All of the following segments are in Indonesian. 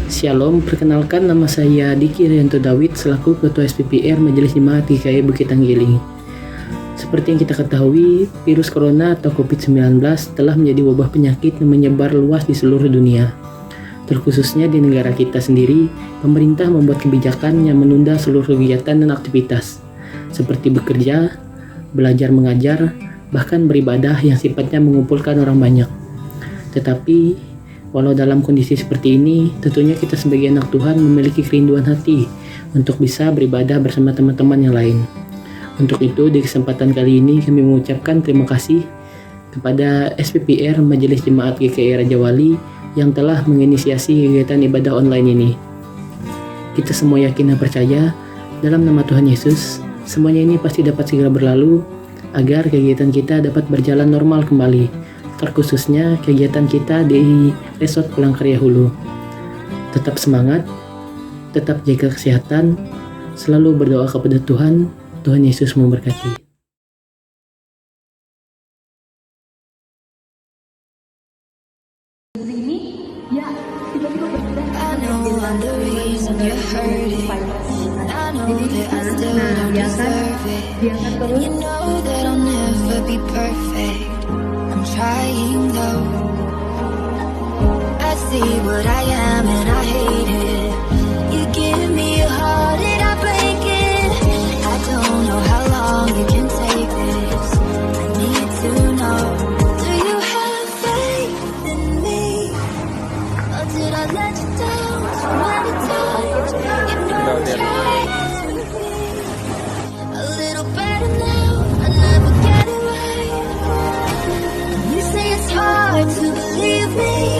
Shalom, perkenalkan nama saya Diki Rianto Dawid selaku Ketua SPPR Majelis Jemaat GKI Bukit Tanggiling. Seperti yang kita ketahui, virus corona atau COVID-19 telah menjadi wabah penyakit yang menyebar luas di seluruh dunia. Terkhususnya di negara kita sendiri, pemerintah membuat kebijakan yang menunda seluruh kegiatan dan aktivitas, seperti bekerja, belajar mengajar, bahkan beribadah yang sifatnya mengumpulkan orang banyak. Tetapi, walau dalam kondisi seperti ini, tentunya kita sebagai anak Tuhan memiliki kerinduan hati untuk bisa beribadah bersama teman-teman yang lain. Untuk itu, di kesempatan kali ini kami mengucapkan terima kasih kepada SPPR Majelis Jemaat GKI Raja Wali yang telah menginisiasi kegiatan ibadah online ini. Kita semua yakin dan percaya dalam nama Tuhan Yesus, semuanya ini pasti dapat segera berlalu agar kegiatan kita dapat berjalan normal kembali. Terkhususnya kegiatan kita di Resort Palangkaraya Hulu. Tetap semangat, tetap jaga kesehatan, selalu berdoa kepada Tuhan. Tuhan Yesus memberkati. Trying though, I see what I am and I hate it. You give me a heart and I break it. I don't know how long you can take this. I need to know, do you have faith in me? Or did I let you down so many times? You know I'm trying to be a little better now. I never get it right. You say it's hard to believe me,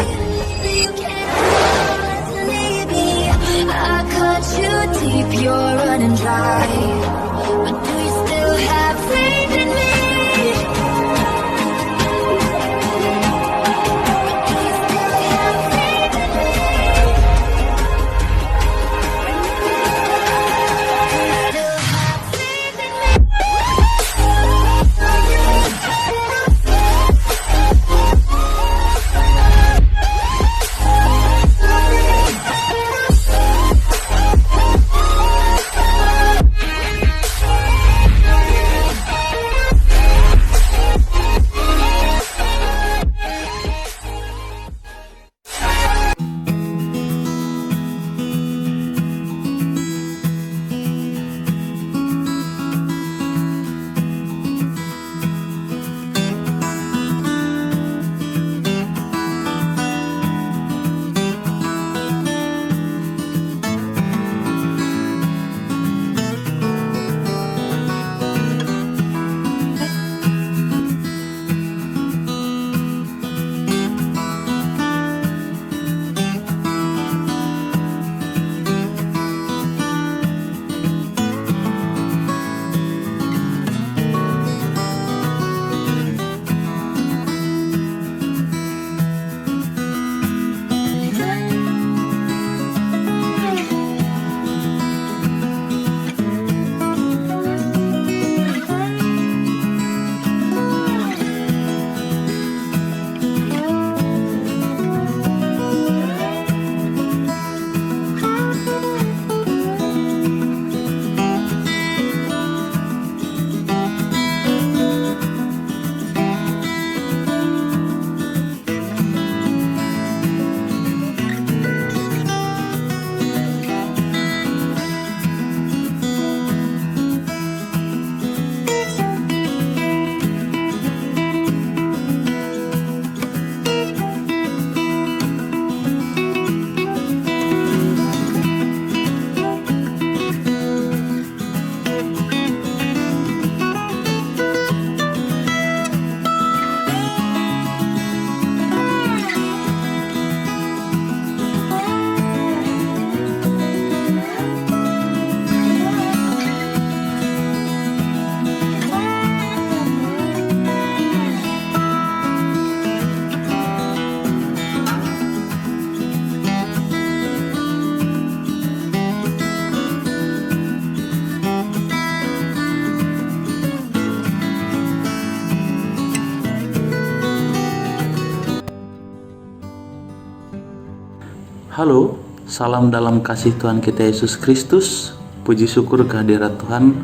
that you can't afford to leave me. I cut you deep, you're running dry, but do you still have faith in me? Do you still have faith in me? Do you still have faith in me? Halo, Salam dalam kasih Tuhan kita Yesus Kristus. Puji syukur kehadirat Tuhan.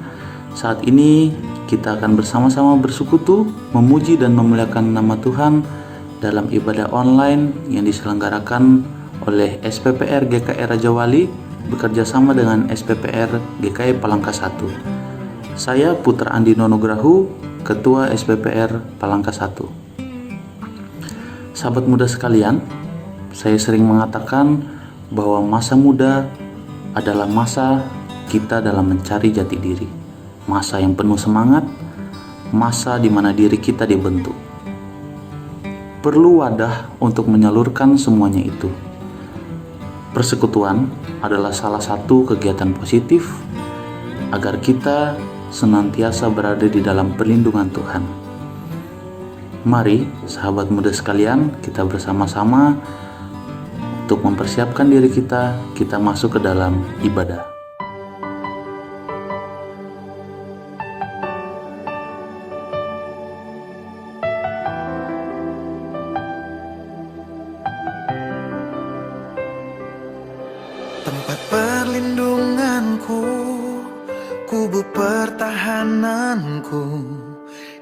Saat ini kita akan bersama-sama bersekutu, memuji dan memuliakan nama Tuhan dalam ibadah online yang diselenggarakan oleh SPPR GKI Raja Wali bekerja sama dengan SPPR GKI Palangka 1. Saya Putra Andi Nonugrahu, Ketua SPPR Palangka 1. Sahabat muda sekalian, saya sering mengatakan bahwa masa muda adalah masa kita dalam mencari jati diri. Masa yang penuh semangat, masa di mana diri kita dibentuk. Perlu wadah untuk menyalurkan semuanya itu. Persekutuan adalah salah satu kegiatan positif agar kita senantiasa berada di dalam perlindungan Tuhan. Mari, sahabat muda sekalian, kita bersama-sama untuk mempersiapkan diri kita masuk ke dalam ibadah. Tempat perlindunganku, kubu pertahananku,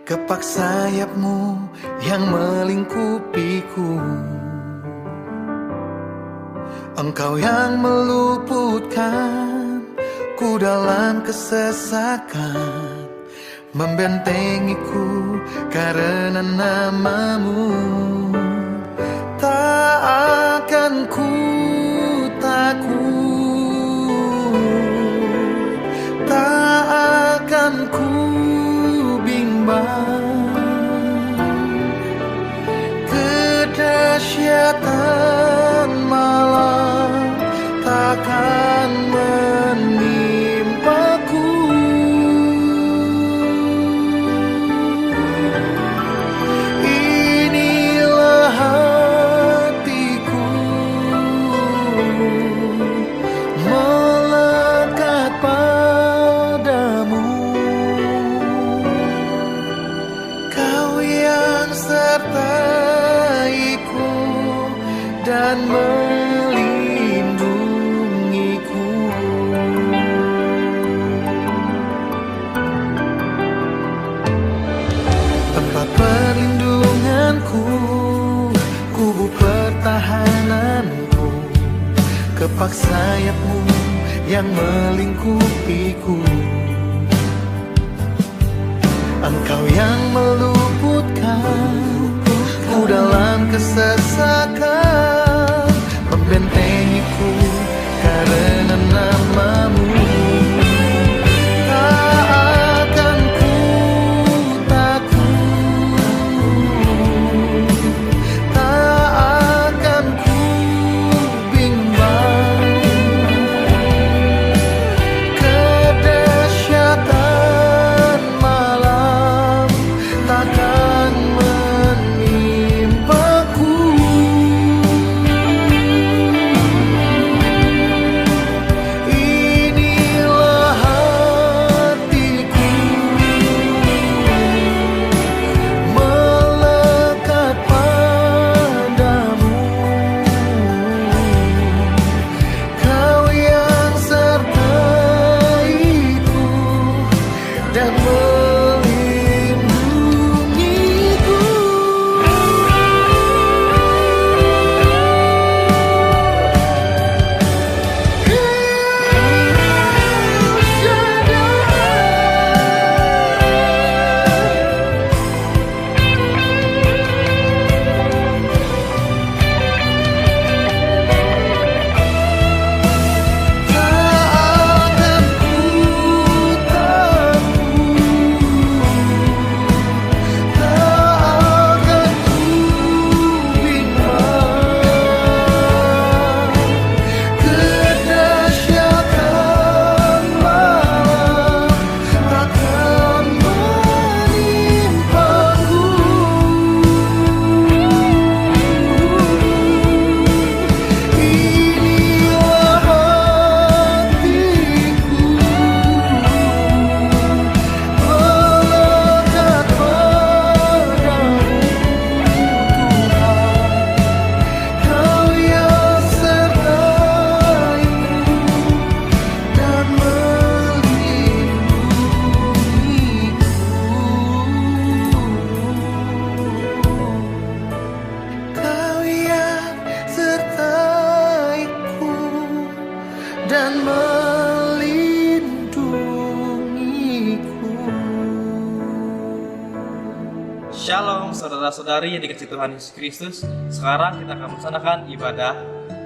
kepak sayapmu yang melingkupiku. Engkau yang meluputkan ku dalam kesesakan, membentengiku karena namamu. Tak akan ku takut, tak akan ku bimbang. Kedahsyatan malam takkan menimpaku. Inilah hatiku melekat padamu. Kau yang sertaiku dan melindungiku. Tempat perlindunganku, kubu pertahananku, kepak sayapmu yang melingkupiku. Engkau yang meluputkan ku dalam kesesakan, membentengiku karena namamu. Tak akan ku takut, tak akan ku bimbang. Kedahsyatan malam takkan menimpaku. dan melindungiku. Shalom saudara-saudari yang dikasihi Tuhan Yesus Kristus. Sekarang kita akan melaksanakan ibadah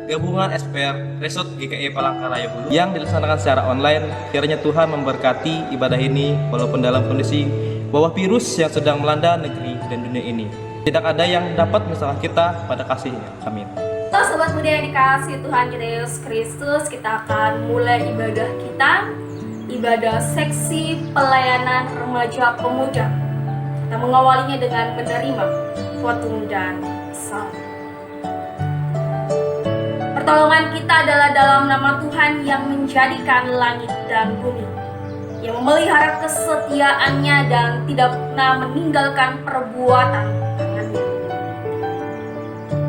gabungan SPR Resort GKI Palangkaraya Bulu yang dilaksanakan secara online. Kiranya Tuhan memberkati ibadah ini walaupun dalam kondisi wabah virus yang sedang melanda negeri dan dunia ini. Tidak ada yang dapat menyalahkan kita pada kasih-Nya. Amin. Sobat muda yang dikasihi Tuhan kita Yesus Kristus, kita akan mulai ibadah kita, ibadah seksi pelayanan remaja pemuda. Kita mengawalinya dengan menerima khotbah dan psalm. Pertolongan kita adalah dalam nama Tuhan yang menjadikan langit dan bumi, yang memelihara kesetiaannya dan tidak pernah meninggalkan perbuatan tangannya.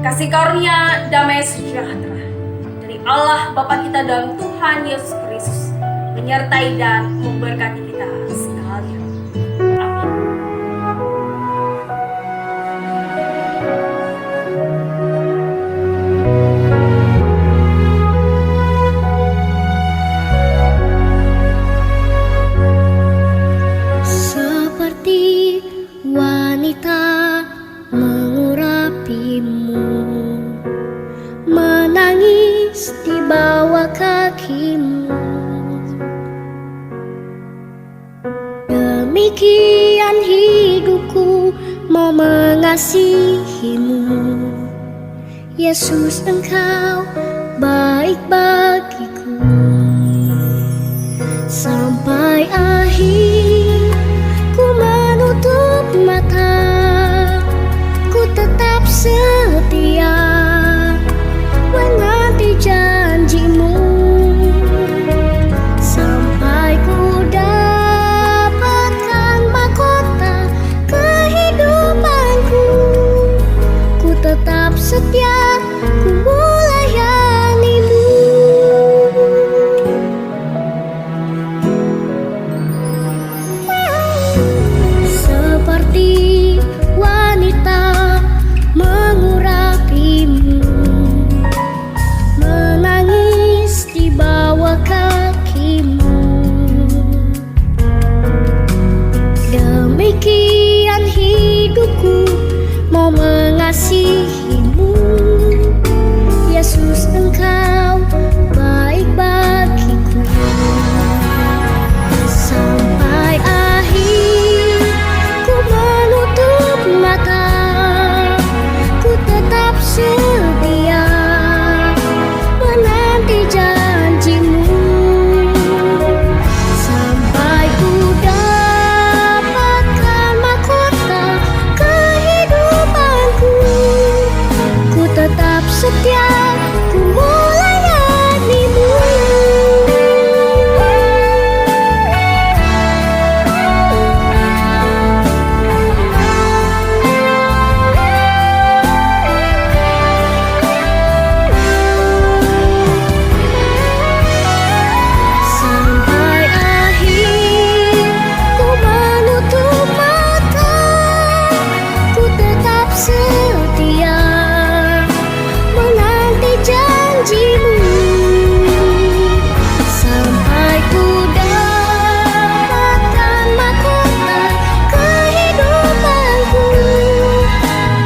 Kasih karunia damai sejahtera dari Allah Bapa kita dan Tuhan Yesus Kristus menyertai dan memberkati kita sekalian. Amin. Seperti wanita mengurapimu, menangis di bawah kakimu. Demikian hidupku mau mengasihimu. Yesus, Engkau baik bagiku. Sampai akhir ku menutup mata, ku tetap setia menanti janjimu. Sampai ku dapatkan mahkota kehidupanku, ku tetap setia, ku melayanimu. Seperti wanita mengurapimu, menangis di bawah kakimu. Demikian hidupku mau mengasihimu. Yesus, Engkau baik bagiku. Sampai akhir ku menutup mata, ku tetap setia menanti janjimu. Sampai ku dapatkan mahkota kehidupanku, ku tetap setia, ku melayanimu. Sampai akhir ku menutup mata, ku tetap setia menanti janjimu. Sampai ku dapatkan mahkota kehidupanku,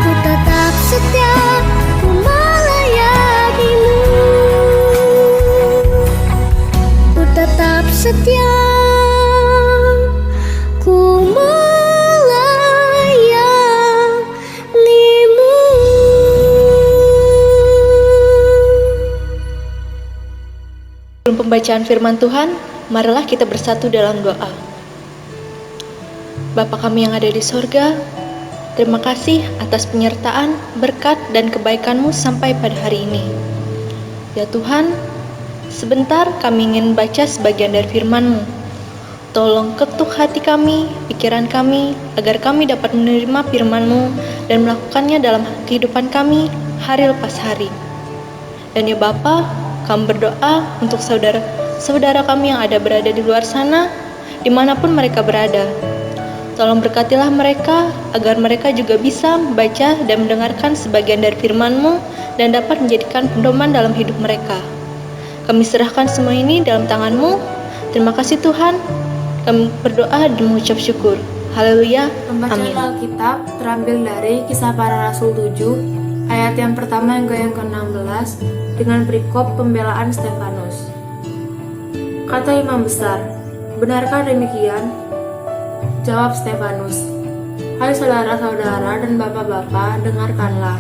ku tetap setia, ku melayanimu. Ku tetap setia, ku melayanimu. Sebelum pembacaan firman Tuhan, marilah kita bersatu dalam doa. Bapa kami yang ada di sorga, terima kasih atas penyertaan, berkat, dan kebaikan-Mu sampai pada hari ini. Ya Tuhan, sebentar kami ingin baca sebagian dari firman-Mu. Tolong ketuk hati kami, pikiran kami, agar kami dapat menerima firman-Mu dan melakukannya dalam kehidupan kami hari lepas hari. Dan ya Bapa, kami berdoa untuk saudara-saudara kami yang ada berada di luar sana, dimanapun mereka berada. Tolong berkatilah mereka, agar mereka juga bisa membaca dan mendengarkan sebagian dari firman-Mu dan dapat menjadikan pedoman dalam hidup mereka. Kami serahkan semua ini dalam tangan-Mu. Terima kasih Tuhan. Kami berdoa dan mengucap syukur. Haleluya. Pembacaan Amin. Alkitab terambil dari Kisah Para Rasul 7, ayat yang pertama hingga yang ke-16 dengan perikop pembelaan Stefanus. Kata imam besar, "Benarkah demikian?" Jawab Stefanus, "Hai saudara-saudara dan bapak-bapak, dengarkanlah.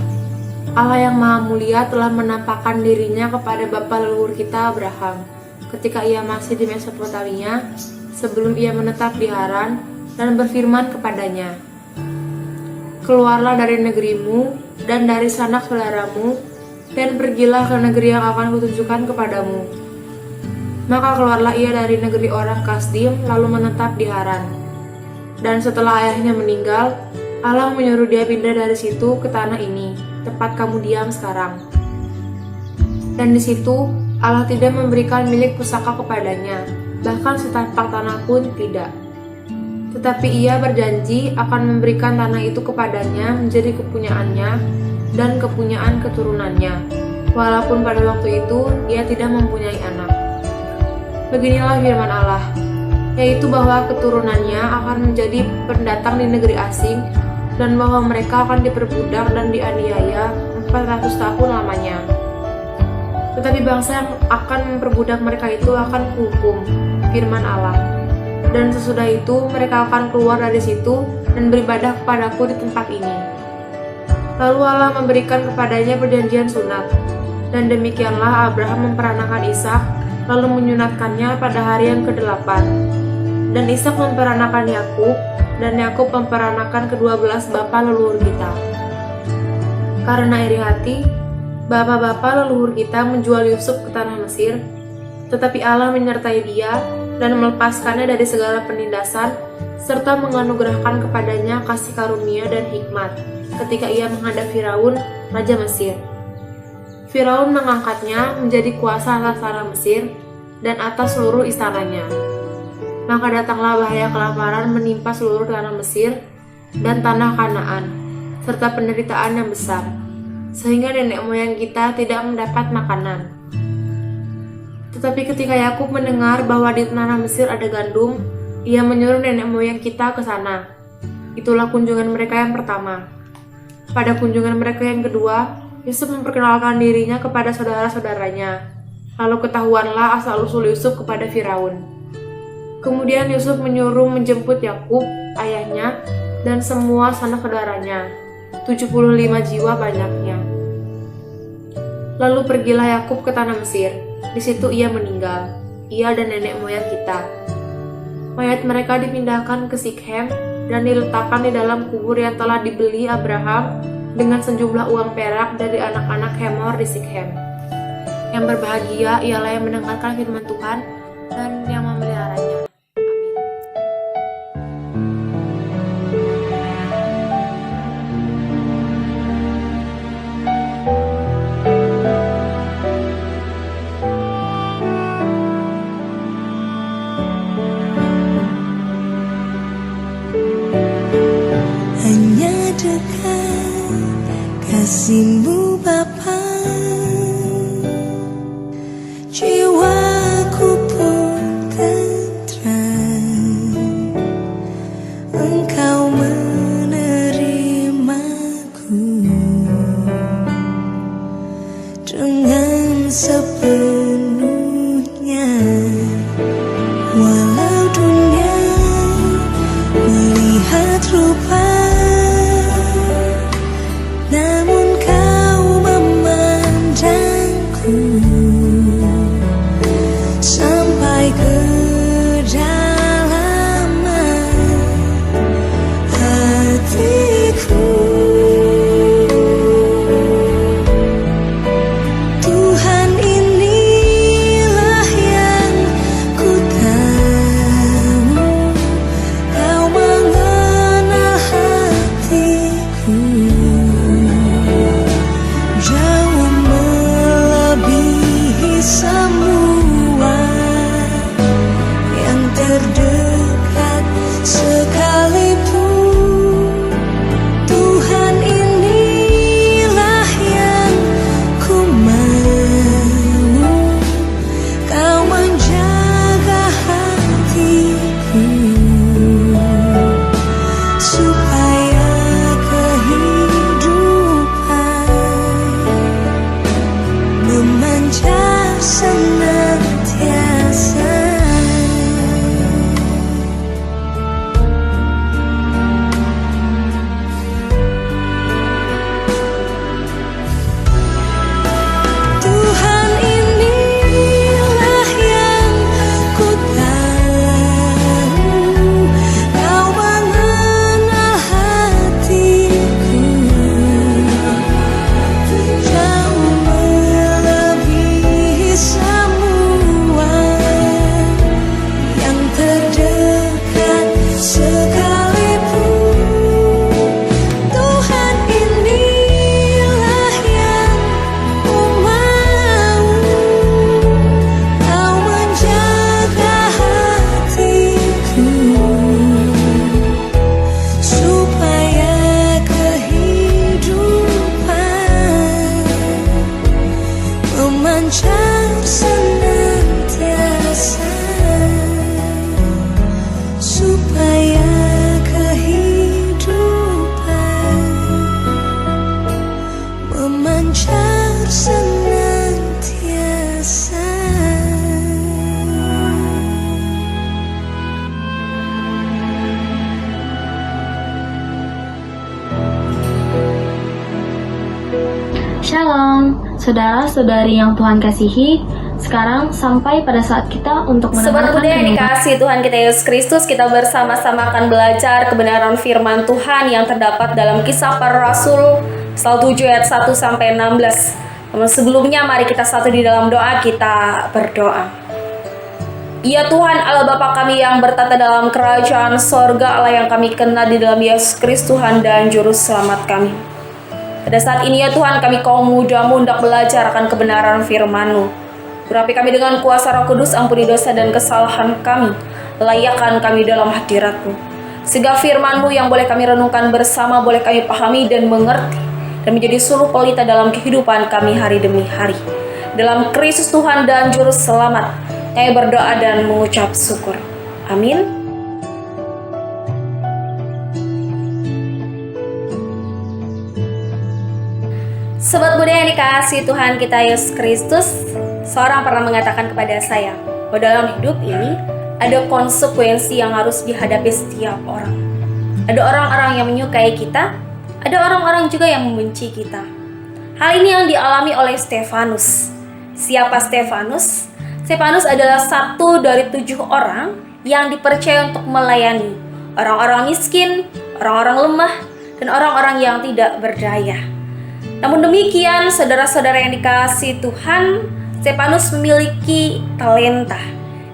Allah yang Maha Mulia telah menampakkan dirinya kepada bapa leluhur kita Abraham ketika ia masih di Mesopotamia, sebelum ia menetap di Haran, dan berfirman kepadanya, 'Keluarlah dari negerimu dan dari sanak saudaramu, dan pergilah ke negeri yang akan kutunjukkan kepadamu.' Maka keluarlah ia dari negeri orang Kasdim, lalu menetap di Haran. Dan setelah ayahnya meninggal, Allah menyuruh dia pindah dari situ ke tanah ini, tempat kamu diam sekarang. Dan di situ Allah tidak memberikan milik pusaka kepadanya, bahkan setapak tanah pun tidak. Tetapi ia berjanji akan memberikan tanah itu kepadanya menjadi kepunyaannya dan kepunyaan keturunannya, walaupun pada waktu itu ia tidak mempunyai anak. Beginilah firman Allah, yaitu bahwa keturunannya akan menjadi pendatang di negeri asing, dan bahwa mereka akan diperbudak dan dianiaya 400 tahun lamanya. Tetapi bangsa yang akan memperbudak mereka itu akan kuhukum, firman Allah. Dan sesudah itu mereka akan keluar dari situ dan beribadah kepadaku di tempat ini. Lalu Allah memberikan kepadanya perjanjian sunat, dan demikianlah Abraham memperanakan Ishak, lalu menyunatkannya pada hari yang ke-8. Dan Ishak memperanakan Yakub, dan Yakub memperanakan ke-12 bapa leluhur kita. Karena iri hati, bapa-bapa leluhur kita menjual Yusuf ke tanah Mesir, tetapi Allah menyertai dia dan melepaskannya dari segala penindasan, serta menganugerahkan kepadanya kasih karunia dan hikmat ketika ia menghadap Firaun, Raja Mesir. Firaun mengangkatnya menjadi kuasa atas tanah Mesir dan atas seluruh istananya. Maka datanglah bahaya kelaparan menimpa seluruh tanah Mesir dan tanah Kanaan, serta penderitaan yang besar, sehingga nenek moyang kita tidak mendapat makanan. Tetapi ketika Yakub mendengar bahwa di tanah Mesir ada gandum, ia menyuruh nenek moyang kita ke sana. Itulah kunjungan mereka yang pertama. Pada kunjungan mereka yang kedua, Yusuf memperkenalkan dirinya kepada saudara-saudaranya. Lalu ketahuanlah asal-usul Yusuf kepada Firaun. Kemudian Yusuf menyuruh menjemput Yakub, ayahnya, dan semua sanak saudaranya, 75 jiwa banyaknya. Lalu pergilah Yakub ke tanah Mesir. Di situ ia meninggal, ia dan nenek moyang kita. Mayat mereka dipindahkan ke Sikhem dan diletakkan di dalam kubur yang telah dibeli Abraham dengan sejumlah uang perak dari anak-anak Hemor di Sikhem. Yang berbahagia ialah yang mendengarkan firman Tuhan dan yang memeliharanya. Hanya dekat kasih-Mu Bapa, jiwaku pun tentram. Engkau menerimaku dengan sepenuhnya, walau dunia melihat rupa, namun Kau memandangku sampai ke dalaman hatiku. Tuhan, inilah yang ku tahu, Kau mengenal hatiku jauh melebihi semua yang terdekat sekalipun. Tuhan, inilah yang ku mau, Saudara-saudari yang Tuhan kasihi, sekarang sampai pada saat kita untuk Sobat mendengarkan Muda yang renungan. dikasihi Tuhan kita Yesus Kristus, kita bersama-sama akan belajar kebenaran firman Tuhan yang terdapat dalam Kisah Para Rasul pasal 7 ayat 1 sampai 16. Namun sebelumnya mari kita satu di dalam doa, kita berdoa. Ya Tuhan Allah Bapa kami yang bertata dalam kerajaan sorga, Allah yang kami kenal di dalam Yesus Kristus Tuhan dan Juru Selamat kami. Pada saat ini ya Tuhan, kami kaum muda-mu hendak belajar akan kebenaran firman-Mu. Urapi kami dengan kuasa Roh Kudus, ampuni dosa dan kesalahan kami, layakkan kami dalam hadirat-Mu. Sehingga firman-Mu yang boleh kami renungkan bersama, boleh kami pahami dan mengerti, dan menjadi suluh pelita dalam kehidupan kami hari demi hari. Dalam Kristus Tuhan dan Juru Selamat, kami berdoa dan mengucap syukur. Amin. Sobat Muda yang dikasihi Tuhan kita Yesus Kristus, seorang pernah mengatakan kepada saya bahwa dalam hidup ini ada konsekuensi yang harus dihadapi setiap orang. Ada orang-orang yang menyukai kita, ada orang-orang juga yang membenci kita. Hal ini yang dialami oleh Stefanus. Siapa Stefanus? Stefanus adalah satu dari 7 orang yang dipercaya untuk melayani orang-orang miskin, orang-orang lemah, dan orang-orang yang tidak berdaya. Namun demikian, saudara-saudara yang dikasihi Tuhan, Stefanus memiliki talenta,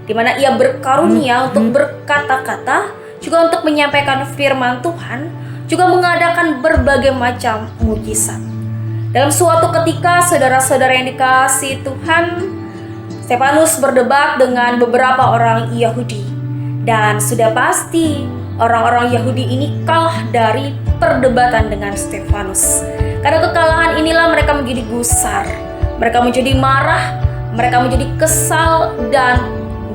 di mana ia berkarunia untuk berkata-kata, juga untuk menyampaikan firman Tuhan, juga mengadakan berbagai macam mujizat. Dalam suatu ketika, saudara-saudara yang dikasihi Tuhan, Stefanus berdebat dengan beberapa orang Yahudi. Dan sudah pasti, orang-orang Yahudi ini kalah dari perdebatan dengan Stefanus. Karena kekalahan inilah mereka menjadi gusar, mereka menjadi marah, mereka menjadi kesal dan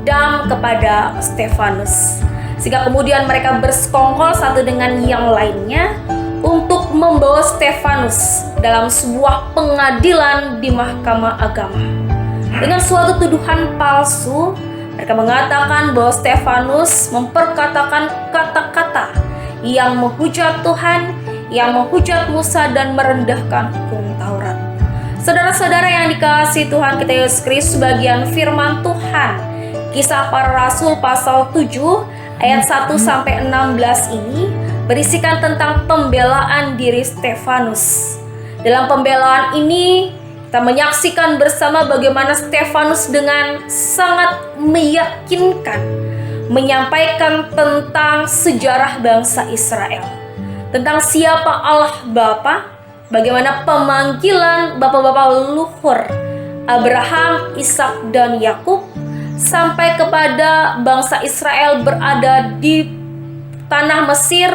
dendam kepada Stefanus. Sehingga kemudian mereka bersekongkol satu dengan yang lainnya untuk membawa Stefanus dalam sebuah pengadilan di Mahkamah Agama. Dengan suatu tuduhan palsu, mereka mengatakan bahwa Stefanus memperkatakan kata-kata yang menghujat Tuhan, yang menghujat Musa dan merendahkan hukum Taurat. Saudara-saudara yang dikasihi Tuhan kita Yesus Kristus, bagian firman Tuhan Kisah Para Rasul pasal 7 ayat 1 sampai 16 ini berisikan tentang pembelaan diri Stefanus. Dalam pembelaan ini kita menyaksikan bersama bagaimana Stefanus dengan sangat meyakinkan menyampaikan tentang sejarah bangsa Israel, tentang siapa Allah Bapa, bagaimana pemanggilan bapak-bapak leluhur Abraham, Ishak, dan Yakub sampai kepada bangsa Israel berada di tanah Mesir,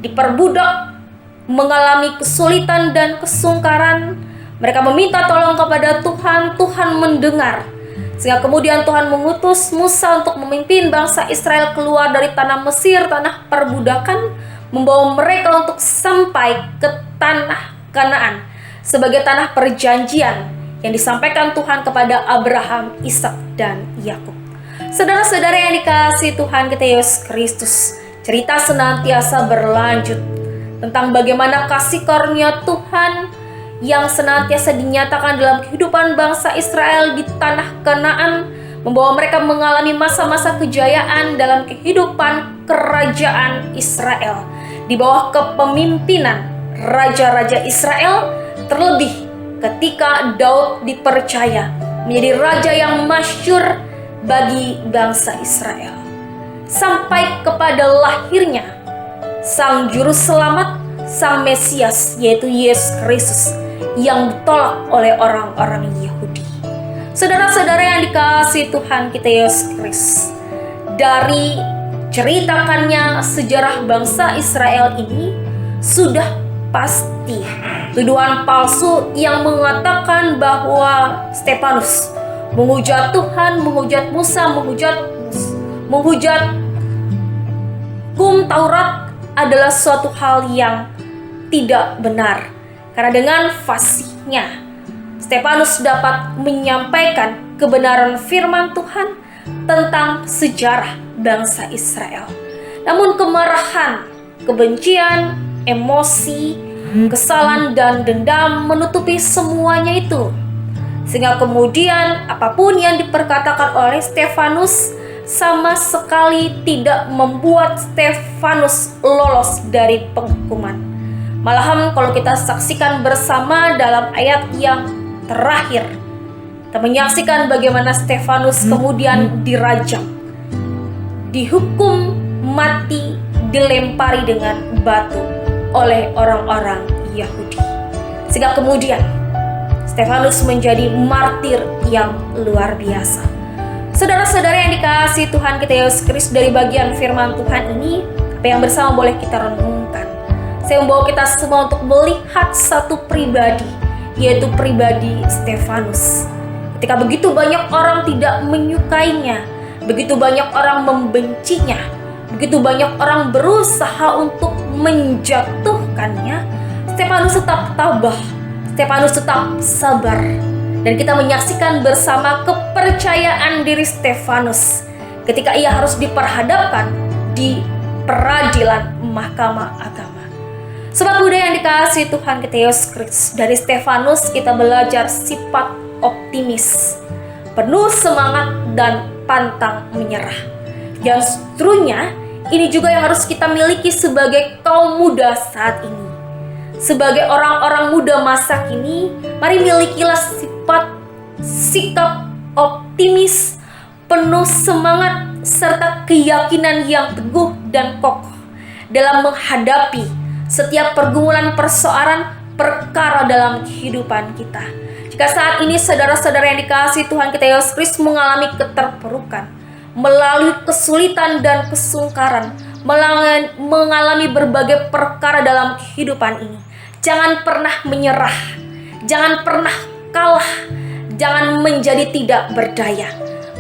diperbudak, mengalami kesulitan dan kesungkaran. Mereka meminta tolong kepada Tuhan, Tuhan mendengar. Sehingga kemudian Tuhan mengutus Musa untuk memimpin bangsa Israel keluar dari tanah Mesir, tanah perbudakan, membawa mereka untuk sampai ke tanah Kanaan sebagai tanah perjanjian yang disampaikan Tuhan kepada Abraham, Ishak, dan Yakub. Saudara-saudara yang dikasihi Tuhan kita Yesus Kristus, cerita senantiasa berlanjut tentang bagaimana kasih karunia Tuhan yang senantiasa dinyatakan dalam kehidupan bangsa Israel di tanah Kanaan, membawa mereka mengalami masa-masa kejayaan dalam kehidupan kerajaan Israel di bawah kepemimpinan raja-raja Israel, terlebih ketika Daud dipercaya menjadi raja yang masyhur bagi bangsa Israel, sampai kepada lahirnya Sang Juru Selamat, Sang Mesias, yaitu Yesus Kristus, yang ditolak oleh orang-orang Yahudi. Saudara-saudara yang dikasihi Tuhan kita Yesus Kristus, dari ceritakannya sejarah bangsa Israel ini sudah pasti tuduhan palsu yang mengatakan bahwa Stefanus menghujat Tuhan, menghujat Musa, menghujat hukum Taurat adalah suatu hal yang tidak benar. Karena dengan fasihnya Stefanus dapat menyampaikan kebenaran firman Tuhan tentang sejarah bangsa Israel. Namun kemarahan, kebencian, emosi, kesalahan, dan dendam menutupi semuanya itu. Sehingga kemudian apapun yang diperkatakan oleh Stefanus sama sekali tidak membuat Stefanus lolos dari penghukuman. Malahan kalau kita saksikan bersama dalam ayat yang terakhir, kita menyaksikan bagaimana Stefanus kemudian dirajam, dihukum mati, dilempari dengan batu oleh orang-orang Yahudi. Sehingga kemudian Stefanus menjadi martir yang luar biasa. Saudara-saudara yang dikasihi Tuhan kita Yesus Kristus, dari bagian firman Tuhan ini, apa yang bersama boleh kita renungkan? Saya membawa kita semua untuk melihat satu pribadi, yaitu pribadi Stefanus. Ketika begitu banyak orang tidak menyukainya, begitu banyak orang membencinya, begitu banyak orang berusaha untuk menjatuhkannya, Stefanus tetap tabah, Stefanus tetap sabar. Dan kita menyaksikan bersama kepercayaan diri Stefanus ketika ia harus diperhadapkan di peradilan mahkamah agama. Sobat muda yang dikasihi Tuhan kita Yesus Kristus, dari Stefanus kita belajar sifat optimis, penuh semangat dan pantang menyerah. Dan seterusnya, ini juga yang harus kita miliki sebagai kaum muda saat ini. Sebagai orang-orang muda masa kini, mari milikilah sikap optimis, penuh semangat, serta keyakinan yang teguh dan kokoh dalam menghadapi setiap pergumulan persoalan perkara dalam kehidupan kita. Jika saat ini saudara-saudara yang dikasihi Tuhan kita Yesus Kristus mengalami keterpurukan, melalui kesulitan dan kesungkaran, mengalami berbagai perkara dalam kehidupan ini, jangan pernah menyerah, jangan pernah kalah, jangan menjadi tidak berdaya.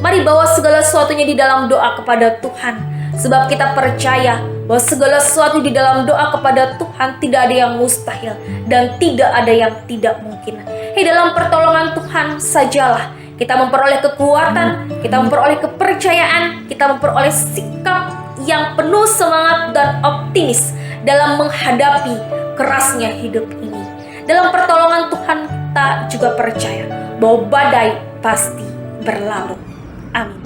Mari bawa segala sesuatunya di dalam doa kepada Tuhan, sebab kita percaya bahwa segala sesuatu di dalam doa kepada Tuhan tidak ada yang mustahil dan tidak ada yang tidak mungkin. Dalam pertolongan Tuhan sajalah kita memperoleh kekuatan, kita memperoleh kepercayaan, kita memperoleh sikap yang penuh semangat dan optimis dalam menghadapi kerasnya hidup ini. Dalam pertolongan Tuhan kita juga percaya bahwa badai pasti berlalu. Amin.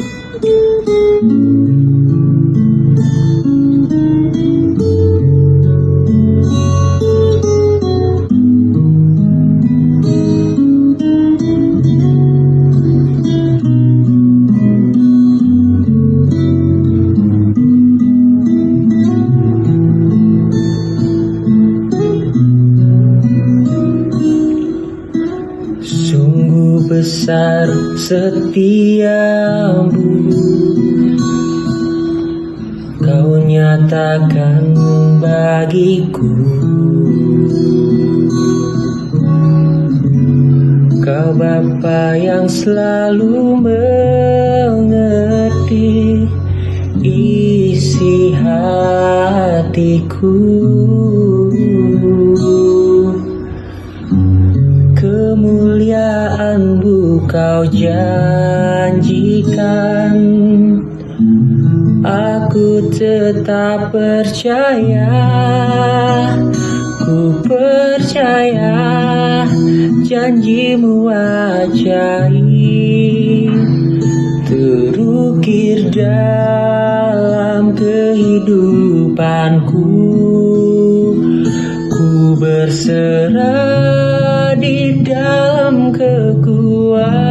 Besar setiamu, Kau nyatakan bagiku. Kau Bapa yang selalu mengerti isi hatiku. Kemuliaan-Mu Kau janjikan, aku tetap percaya, ku percaya janji-Mu ajaib, terukir dalam kehidupanku. Ku berserah di dalam kekuatan,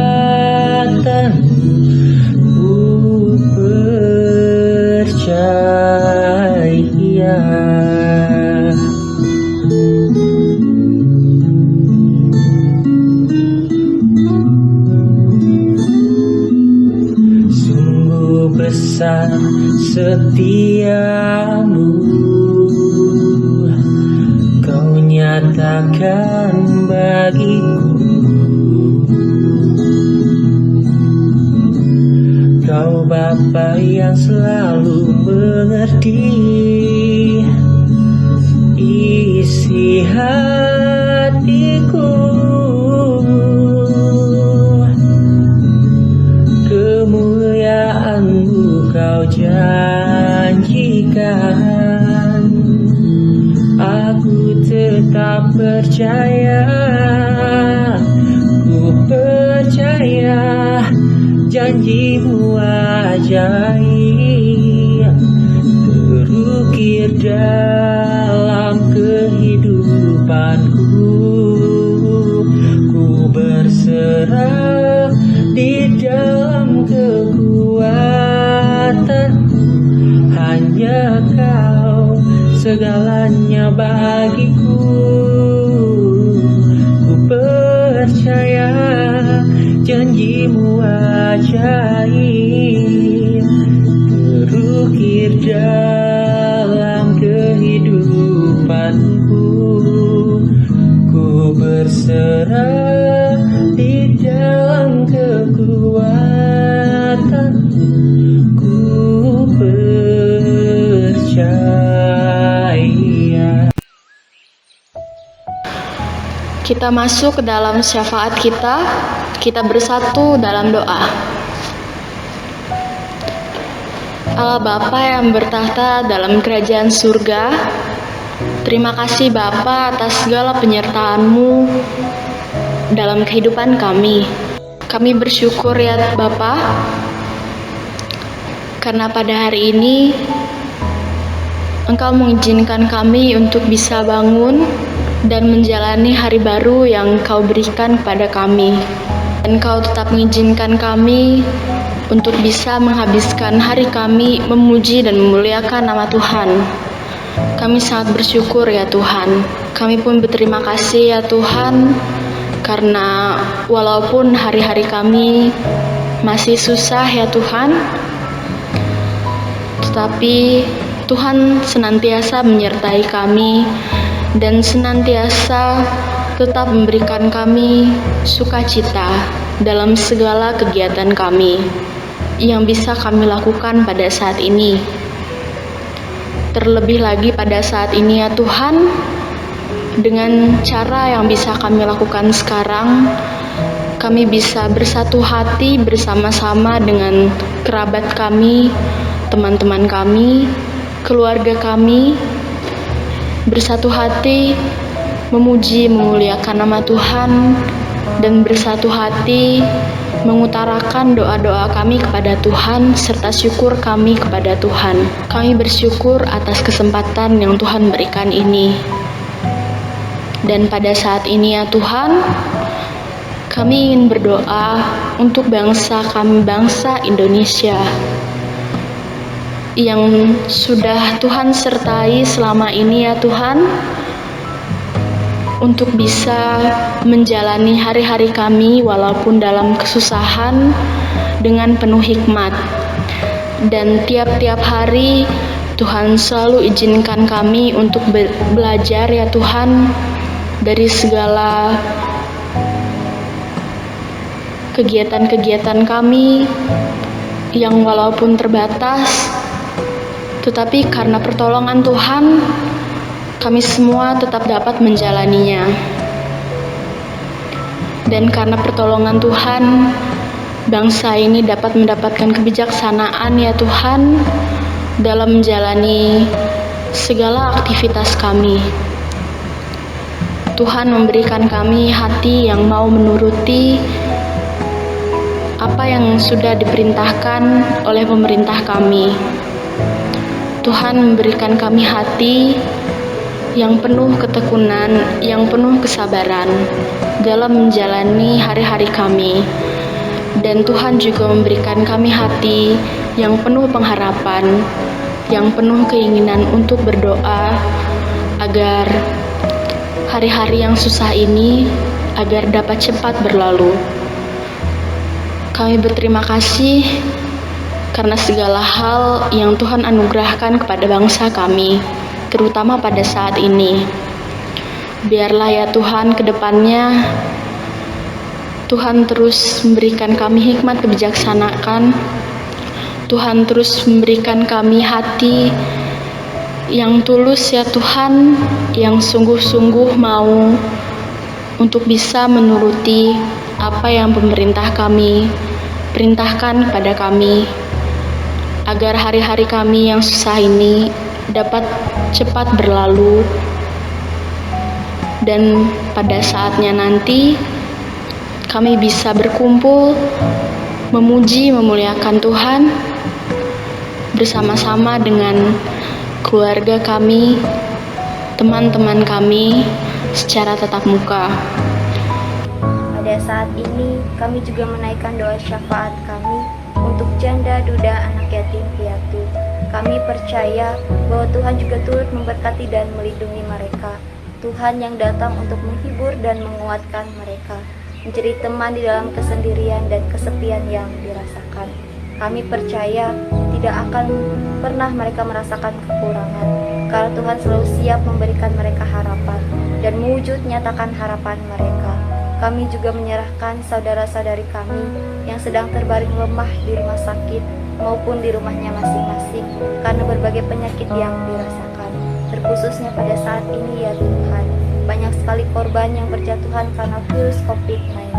ku percaya. Sungguh besar setiamu, Kau nyatakan bagiku. Kau Bapa yang selalu mengerti isi hatiku. Kemuliaan-Mu Kau janjikan, aku tetap percaya, ku percaya percaya janjimu ajaib terukir dalam kehidupanku. Ku berserah di dalam kekuatan, hanya Kau segalanya bagiku. Ku percaya janjimu ajaib terukir dalam kehidupanku. Ku berserah di dalam kekuatan, ku percaya. Kita masuk ke dalam syafaat kita bersatu dalam doa. Allah Bapa yang bertahta dalam kerajaan surga, terima kasih Bapa atas segala penyertaan-Mu dalam kehidupan kami. Kami bersyukur ya Bapa, karena pada hari ini Engkau mengizinkan kami untuk bisa bangun dan menjalani hari baru yang Kau berikan kepada kami. Dan Kau tetap mengizinkan kami untuk bisa menghabiskan hari kami memuji dan memuliakan nama Tuhan. Kami sangat bersyukur ya Tuhan. Kami pun berterima kasih ya Tuhan, karena walaupun hari-hari kami masih susah ya Tuhan, tetapi Tuhan senantiasa menyertai kami dan senantiasa tetap memberikan kami sukacita dalam segala kegiatan kami yang bisa kami lakukan pada saat ini. Terlebih lagi pada saat ini ya Tuhan, dengan cara yang bisa kami lakukan sekarang, kami bisa bersatu hati bersama-sama dengan kerabat kami, teman-teman kami, keluarga kami, bersatu hati memuji memuliakan nama Tuhan, dan bersatu hati mengutarakan doa-doa kami kepada Tuhan serta syukur kami kepada Tuhan. Kami bersyukur atas kesempatan yang Tuhan berikan ini. Dan pada saat ini ya Tuhan, kami ingin berdoa untuk bangsa kami, bangsa Indonesia, yang sudah Tuhan sertai selama ini ya Tuhan, untuk bisa menjalani hari-hari kami walaupun dalam kesusahan dengan penuh hikmat. Dan tiap-tiap hari Tuhan selalu izinkan kami untuk belajar ya Tuhan dari segala kegiatan-kegiatan kami yang walaupun terbatas, tetapi karena pertolongan Tuhan, kami semua tetap dapat menjalaninya. Dan karena pertolongan Tuhan, bangsa ini dapat mendapatkan kebijaksanaan ya Tuhan dalam menjalani segala aktivitas kami. Tuhan memberikan kami hati yang mau menuruti apa yang sudah diperintahkan oleh pemerintah kami. Tuhan memberikan kami hati yang penuh ketekunan, yang penuh kesabaran dalam menjalani hari-hari kami. Dan Tuhan juga memberikan kami hati yang penuh pengharapan, yang penuh keinginan untuk berdoa agar hari-hari yang susah ini agar dapat cepat berlalu. Kami berterima kasih karena segala hal yang Tuhan anugerahkan kepada bangsa kami, terutama pada saat ini. Biarlah ya Tuhan ke depannya Tuhan terus memberikan kami hikmat kebijaksanaan. Tuhan terus memberikan kami hati yang tulus ya Tuhan, yang sungguh-sungguh mau untuk bisa menuruti apa yang pemerintah kami perintahkan kepada kami, agar hari-hari kami yang susah ini dapat cepat berlalu, dan pada saatnya nanti kami bisa berkumpul, memuji, memuliakan Tuhan bersama-sama dengan keluarga kami, teman-teman kami secara tatap muka. Pada saat ini, kami juga menaikkan doa syafaat kami untuk janda, duda, anak yatim piatu. Kami percaya bahwa Tuhan juga turut memberkati dan melindungi mereka. Tuhan yang datang untuk menghibur dan menguatkan mereka, menjadi teman di dalam kesendirian dan kesepian yang dirasakan. Kami percaya tidak akan pernah mereka merasakan kekurangan, karena Tuhan selalu siap memberikan mereka harapan dan mewujud nyatakan harapan mereka. Kami juga menyerahkan saudara-saudari kami yang sedang terbaring lemah di rumah sakit maupun di rumahnya masing-masing karena berbagai penyakit yang dirasakan. Terkhususnya pada saat ini ya Tuhan, banyak sekali korban yang berjatuhan karena virus COVID-19.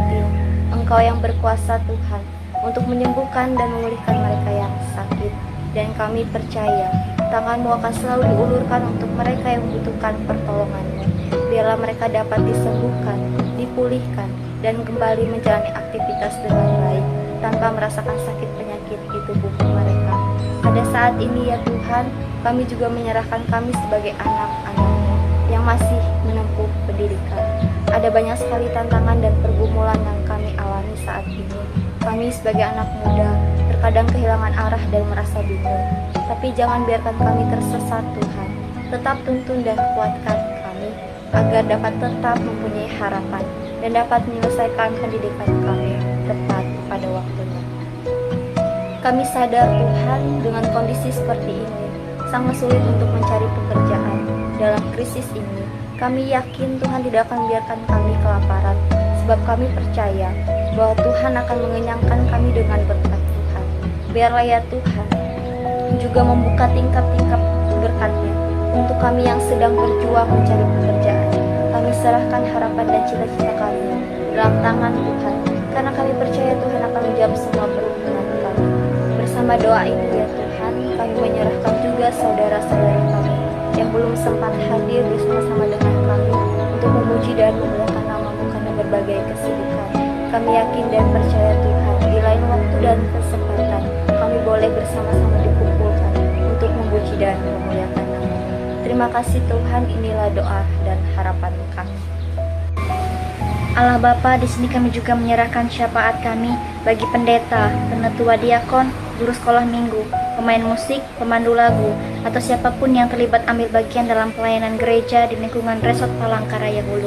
Engkau yang berkuasa Tuhan untuk menyembuhkan dan memulihkan mereka yang sakit. Dan kami percaya tangan-Mu akan selalu diulurkan untuk mereka yang membutuhkan pertolongan-Mu. Biarlah mereka dapat disembuhkan, dipulihkan, dan kembali menjalani aktivitas dengan baik tanpa merasakan sakit penyakit di tubuh mereka. Pada saat ini ya Tuhan, kami juga menyerahkan kami sebagai anak-anak-Mu yang masih menempuh pendidikan. Ada banyak sekali tantangan dan pergumulan yang kami alami saat ini. Kami sebagai anak muda terkadang kehilangan arah dan merasa bingung. Tapi jangan biarkan kami tersesat Tuhan. Tetap tuntun dan kuatkan kami agar dapat tetap mempunyai harapan dan dapat menyelesaikan pendidikan kami tepat pada waktunya. Kami sadar Tuhan dengan kondisi seperti ini sangat sulit untuk mencari pekerjaan dalam krisis ini. Kami yakin Tuhan tidak akan membiarkan kami kelaparan, sebab kami percaya bahwa Tuhan akan mengenyangkan kami dengan berkat Tuhan. Biarlah ya Tuhan juga membuka tingkap-tingkap berkat-Nya untuk kami yang sedang berjuang mencari pekerjaan. Kami serahkan harapan dan cita-cita kami dalam tangan Tuhan, karena kami percaya Tuhan akan menjawab semua permohonan kami. Bersama doa ini ya Tuhan, kami menyerahkan juga saudara-saudari kami yang belum sempat hadir bersama-sama dengan kami untuk memuji dan memuliakan nama-Mu karena berbagai kesibukan. Kami yakin dan percaya Tuhan, di lain waktu dan kesempatan kami boleh bersama-sama dikumpulkan untuk memuji dan memuliakan nama-Mu. Terima kasih Tuhan, inilah doa dan harapan kami. Allah Bapa, di sini kami juga menyerahkan syafaat kami bagi pendeta, penetua diakon, guru sekolah minggu, pemain musik, pemandu lagu, atau siapapun yang terlibat ambil bagian dalam pelayanan gereja di lingkungan Resort Palangkaraya Hulu.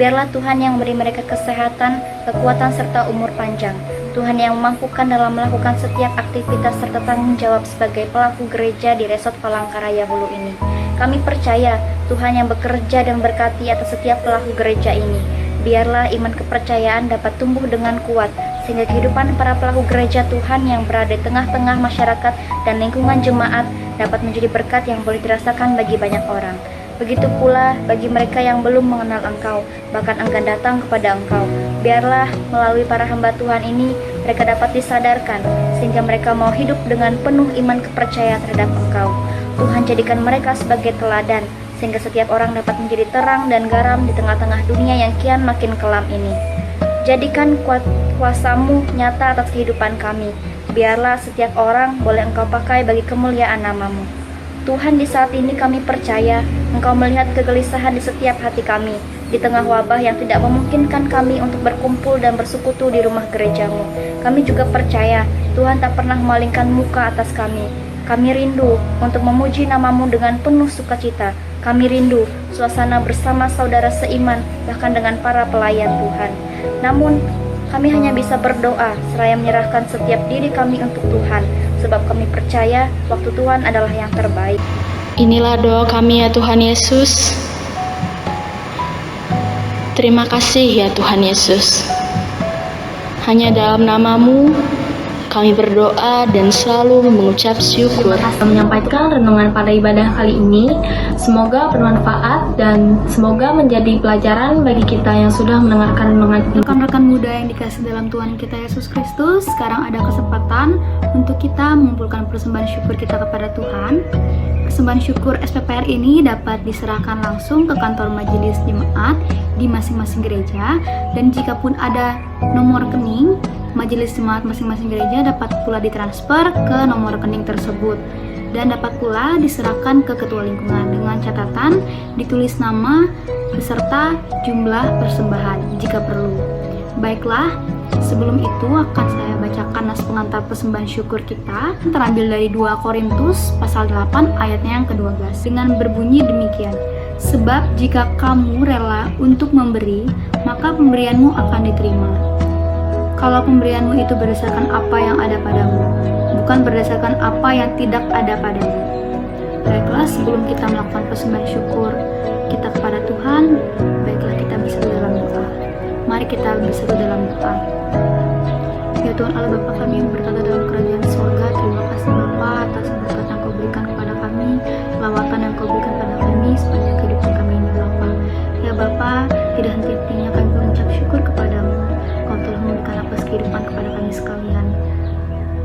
Biarlah Tuhan yang memberi mereka kesehatan, kekuatan, serta umur panjang. Tuhan yang memampukan dalam melakukan setiap aktivitas serta tanggung jawab sebagai pelaku gereja di Resort Palangkaraya Hulu ini. Kami percaya Tuhan yang bekerja dan berkati atas setiap pelaku gereja ini. Biarlah iman kepercayaan dapat tumbuh dengan kuat, sehingga kehidupan para pelaku gereja Tuhan yang berada di tengah-tengah masyarakat dan lingkungan jemaat dapat menjadi berkat yang boleh dirasakan bagi banyak orang. Begitu pula bagi mereka yang belum mengenal Engkau, bahkan enggan datang kepada Engkau. Biarlah melalui para hamba Tuhan ini, mereka dapat disadarkan, sehingga mereka mau hidup dengan penuh iman kepercayaan terhadap Engkau. Tuhan jadikan mereka sebagai teladan, sehingga setiap orang dapat menjadi terang dan garam di tengah-tengah dunia yang kian makin kelam ini. Jadikan kuasa-Mu nyata atas kehidupan kami. Biarlah setiap orang boleh Engkau pakai bagi kemuliaan nama-Mu. Tuhan, di saat ini kami percaya Engkau melihat kegelisahan di setiap hati kami, di tengah wabah yang tidak memungkinkan kami untuk berkumpul dan bersekutu di rumah gereja-Mu. Kami juga percaya Tuhan tak pernah memalingkan muka atas kami. Kami rindu untuk memuji nama-Mu dengan penuh sukacita. Kami rindu suasana bersama saudara seiman, bahkan dengan para pelayan Tuhan. Namun, kami hanya bisa berdoa seraya menyerahkan setiap diri kami untuk Tuhan, sebab kami percaya waktu Tuhan adalah yang terbaik. Inilah doa kami ya Tuhan Yesus. Terima kasih ya Tuhan Yesus. Hanya dalam nama-Mu Kami berdoa dan selalu mengucap syukur. Terima kasih menyampaikan renungan pada ibadah kali ini. Semoga bermanfaat dan semoga menjadi pelajaran bagi kita yang sudah mendengarkan renungan ini. Rekan-rekan muda yang dikasih dalam Tuhan kita Yesus Kristus, sekarang ada kesempatan untuk kita mengumpulkan persembahan syukur kita kepada Tuhan. Persembahan syukur SPPR ini dapat diserahkan langsung ke kantor majelis jemaat di masing-masing gereja, dan jika pun ada nomor rekening majelis jemaat masing-masing gereja dapat pula ditransfer ke nomor rekening tersebut, dan dapat pula diserahkan ke ketua lingkungan dengan catatan ditulis nama beserta jumlah persembahan jika perlu. Baiklah, sebelum itu akan saya bacakan nas pengantar persembahan syukur kita, terambil dari 2 Korintus pasal 8 ayatnya yang ke-12 dengan berbunyi demikian: sebab jika kamu rela untuk memberi, maka pemberianmu akan diterima. Kalau pemberianmu itu berdasarkan apa yang ada padamu, bukan berdasarkan apa yang tidak ada padamu. Baiklah, sebelum kita melakukan persembahan syukur kita kepada Tuhan, baiklah kita bersatu dalam doa. Mari kita bersatu dalam doa. Ya Tuhan Allah Bapa kami yang bertata dalam kerajaan surga, terima kasih Bapa atas berkat yang Kau berikan kepada kami, lawatan yang Kau berikan kepada kami sepanjang kehidupan kami ini Bapa. Ya Bapa, tidak henti-hentinya kami mengucap syukur kepadamu. Kau telah memberikan nafas kehidupan kepada kami sekalian.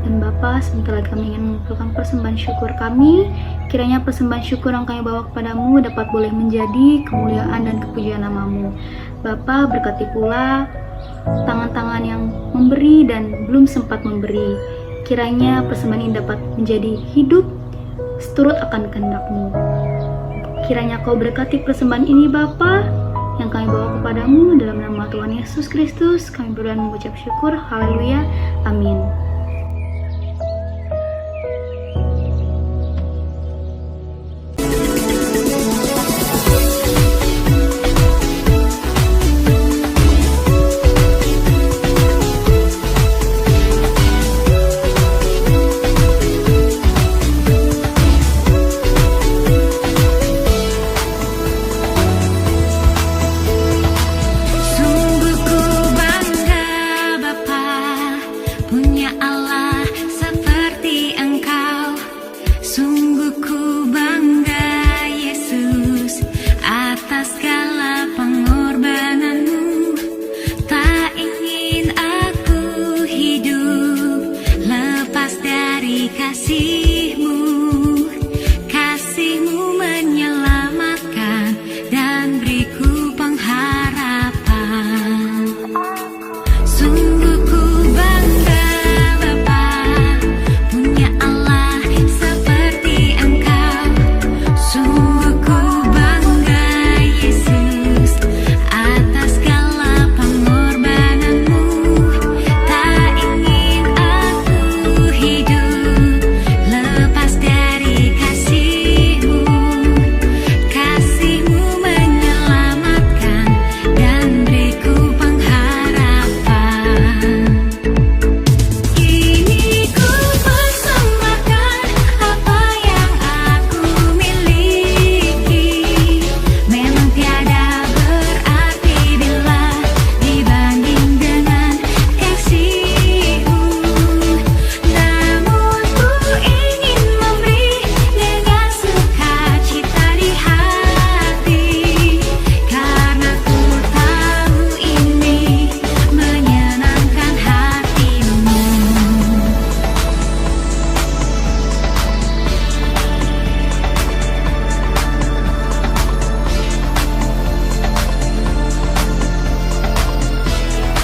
Dan Bapa, sebentar lagi kami ingin mengumpulkan persembahan syukur kami. Kiranya persembahan syukur yang kami bawa kepadamu dapat boleh menjadi kemuliaan dan kepujian nama-Mu. Bapa, berkati pula tangan-tangan yang memberi dan belum sempat memberi. Kiranya persembahan ini dapat menjadi hidup seturut akan kehendak-Mu. Kiranya Kau berkati persembahan ini Bapa yang kami bawa kepadamu, dalam nama Tuhan Yesus Kristus kami berdoa dan mengucap syukur. Haleluya, amin. Sungguh ku bangga Bapa punya Allah seperti Engkau. Sungguh ku bangga Yesus atas segala pengorbananmu. Tak ingin aku hidup lepas dari kasih-Mu. Kasih-Mu menyelamatkan dan beriku pengharapan. Sungguh ku bangga Bapa punya Allah seperti Engkau. Sungguh ku bangga Yesus atas segala pengorbananmu. Tak ingin aku hidup lepas dari kasih-Mu. Kasih-Mu menyelamatkan dan beriku pengharapan. Kini ku persembahkan apa yang aku miliki. Memang tiada berarti bila dibanding dengan kasih-Mu. Namun ku ingin memberi dengan sukacita di hati, karena ku tahu ini menyenangkan hati-Mu.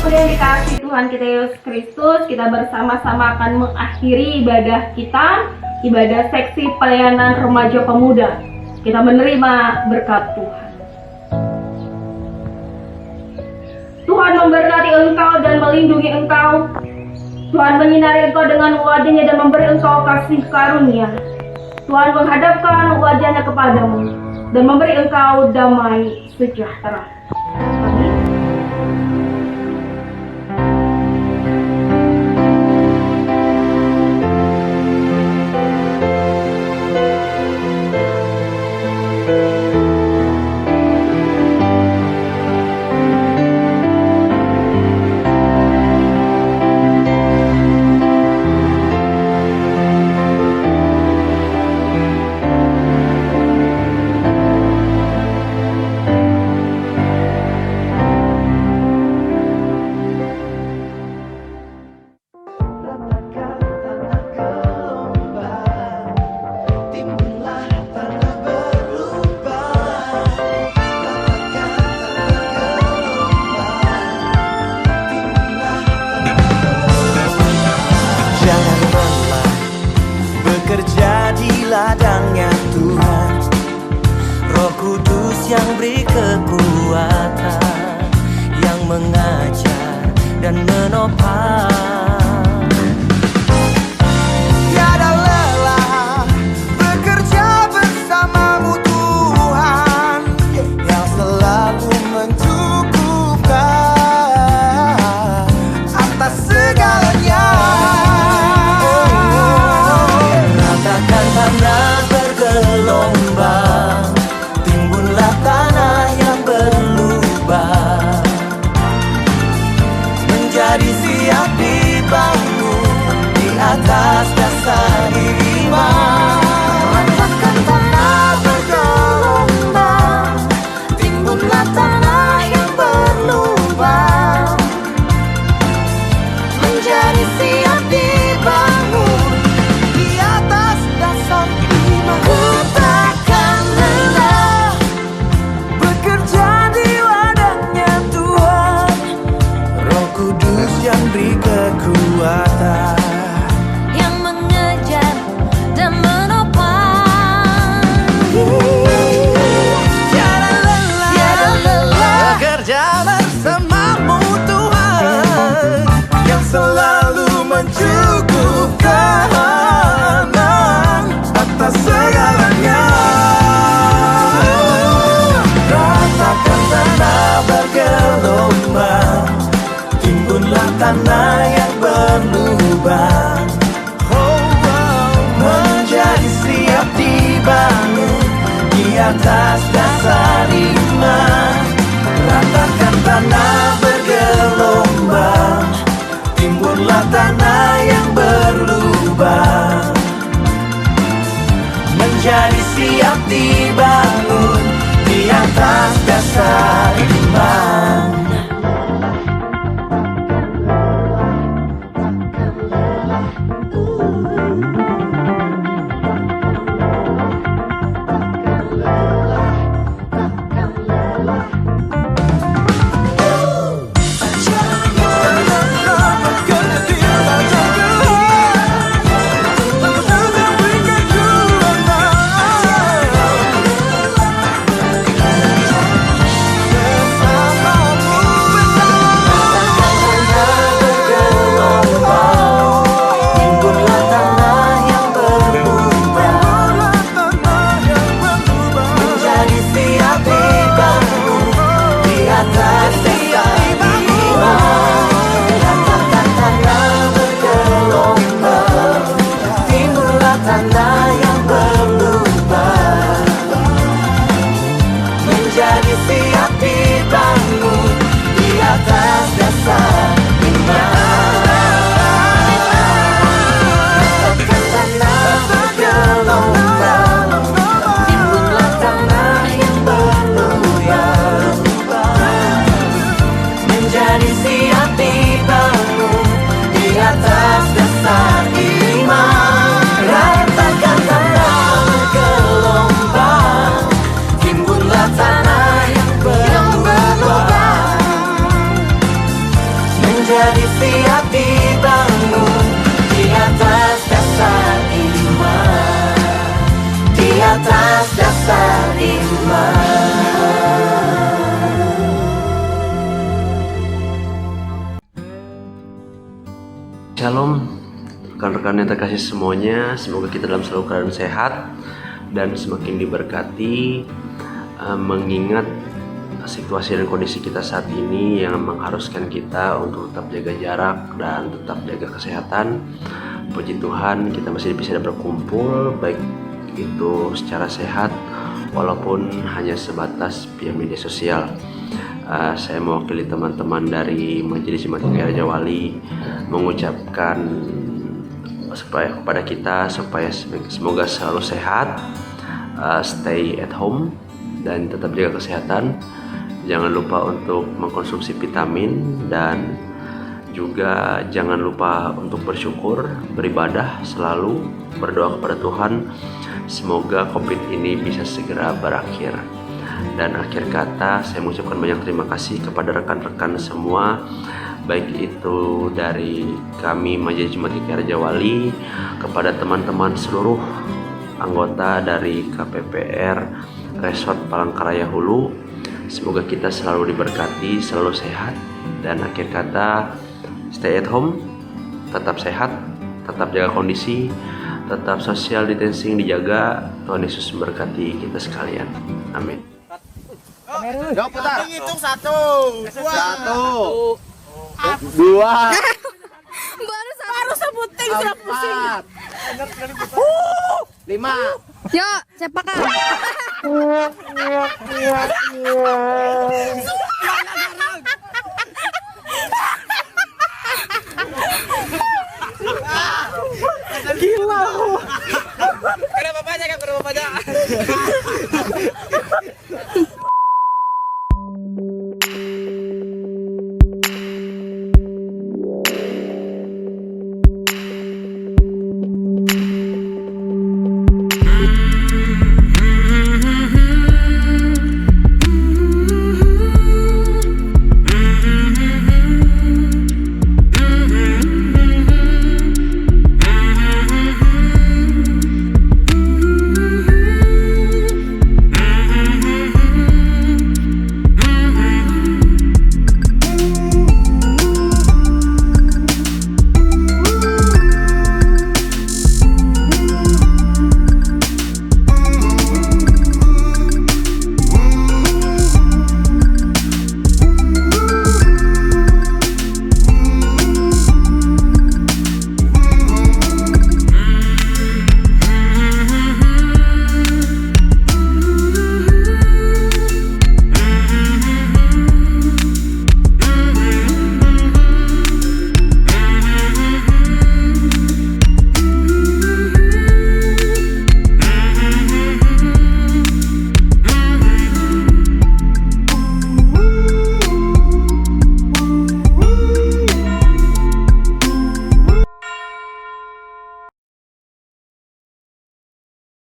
Udah dikasih Tuhan kita Yesus Kristus, kita bersama-sama akan mengakhiri ibadah kita, ibadah seksi pelayanan remaja pemuda. Kita menerima berkat Tuhan. Tuhan memberkati engkau dan melindungi engkau. Tuhan menyinari engkau dengan wajah-Nya dan memberi engkau kasih karunia. Tuhan menghadapkan wajah-Nya kepadamu dan memberi engkau damai sejahtera. Amin. bekerja di ladangnya Tuhan. Roh Kudus yang beri kekuatan, yang mengajar dan menopang. Tiada lelah bekerja bersamamu Tuhan, yang selalu mencukupkan atas segalanya. Ratakan tanah bergelombang, timbunlah tanah yang berlubang, menjadi siap dibangun di atas dasar iman. Ratakan tanah bergelombang, timbunlah tanah yang berlubang, menjadi siap dibangun di atas dasar iman. Ku takkan lelah bekerja di ladangnya Tuhan, Roh Kudus yang beri kekuatan, yang mengejar dan menopang. tiada lelah bekerja bersamamu Tuhan, yang selalu mencukupkan atas segalanya. Ratakan tanah bergelombang, timbunlah tanah yang berlubang, menjadi siap dibangun di atas dasar iman. Ratakan tanah bergelombang, timbunlah tanah yang berlubang, menjadi siap dibangun di atas dasar iman. Shalom, rekan-rekan yang terkasih semuanya. Semoga kita dalam selalu keadaan sehat dan semakin diberkati, mengingat situasi dan kondisi kita saat ini yang mengharuskan kita untuk tetap jaga jarak dan tetap jaga kesehatan. Puji Tuhan, kita masih bisa berkumpul, baik itu secara sehat walaupun hanya sebatas via media sosial. Saya mewakili teman-teman dari Majelis Jemaat GKI Raja Wali mengucapkan supaya kepada kita supaya semoga selalu sehat, stay at home dan tetap jaga kesehatan. Jangan lupa untuk mengkonsumsi vitamin dan juga jangan lupa untuk bersyukur, beribadah, selalu berdoa kepada Tuhan. Semoga COVID ini bisa segera berakhir. Dan akhir kata, saya mengucapkan banyak terima kasih kepada rekan-rekan semua baik itu dari kami Majelis Jemaat GKI Raja Wali, kepada teman-teman seluruh anggota dari KPPR Resort Palangkaraya Hulu. Semoga kita selalu diberkati, selalu sehat, dan akhir kata stay at home, tetap sehat, tetap jaga kondisi, tetap social distancing dijaga. Tuhan Yesus memberkati kita sekalian. Amin. Yuk putar. Hitung 1, 2, 2. Baru sebuting sudah pusing. 5. Yuk, cepakan.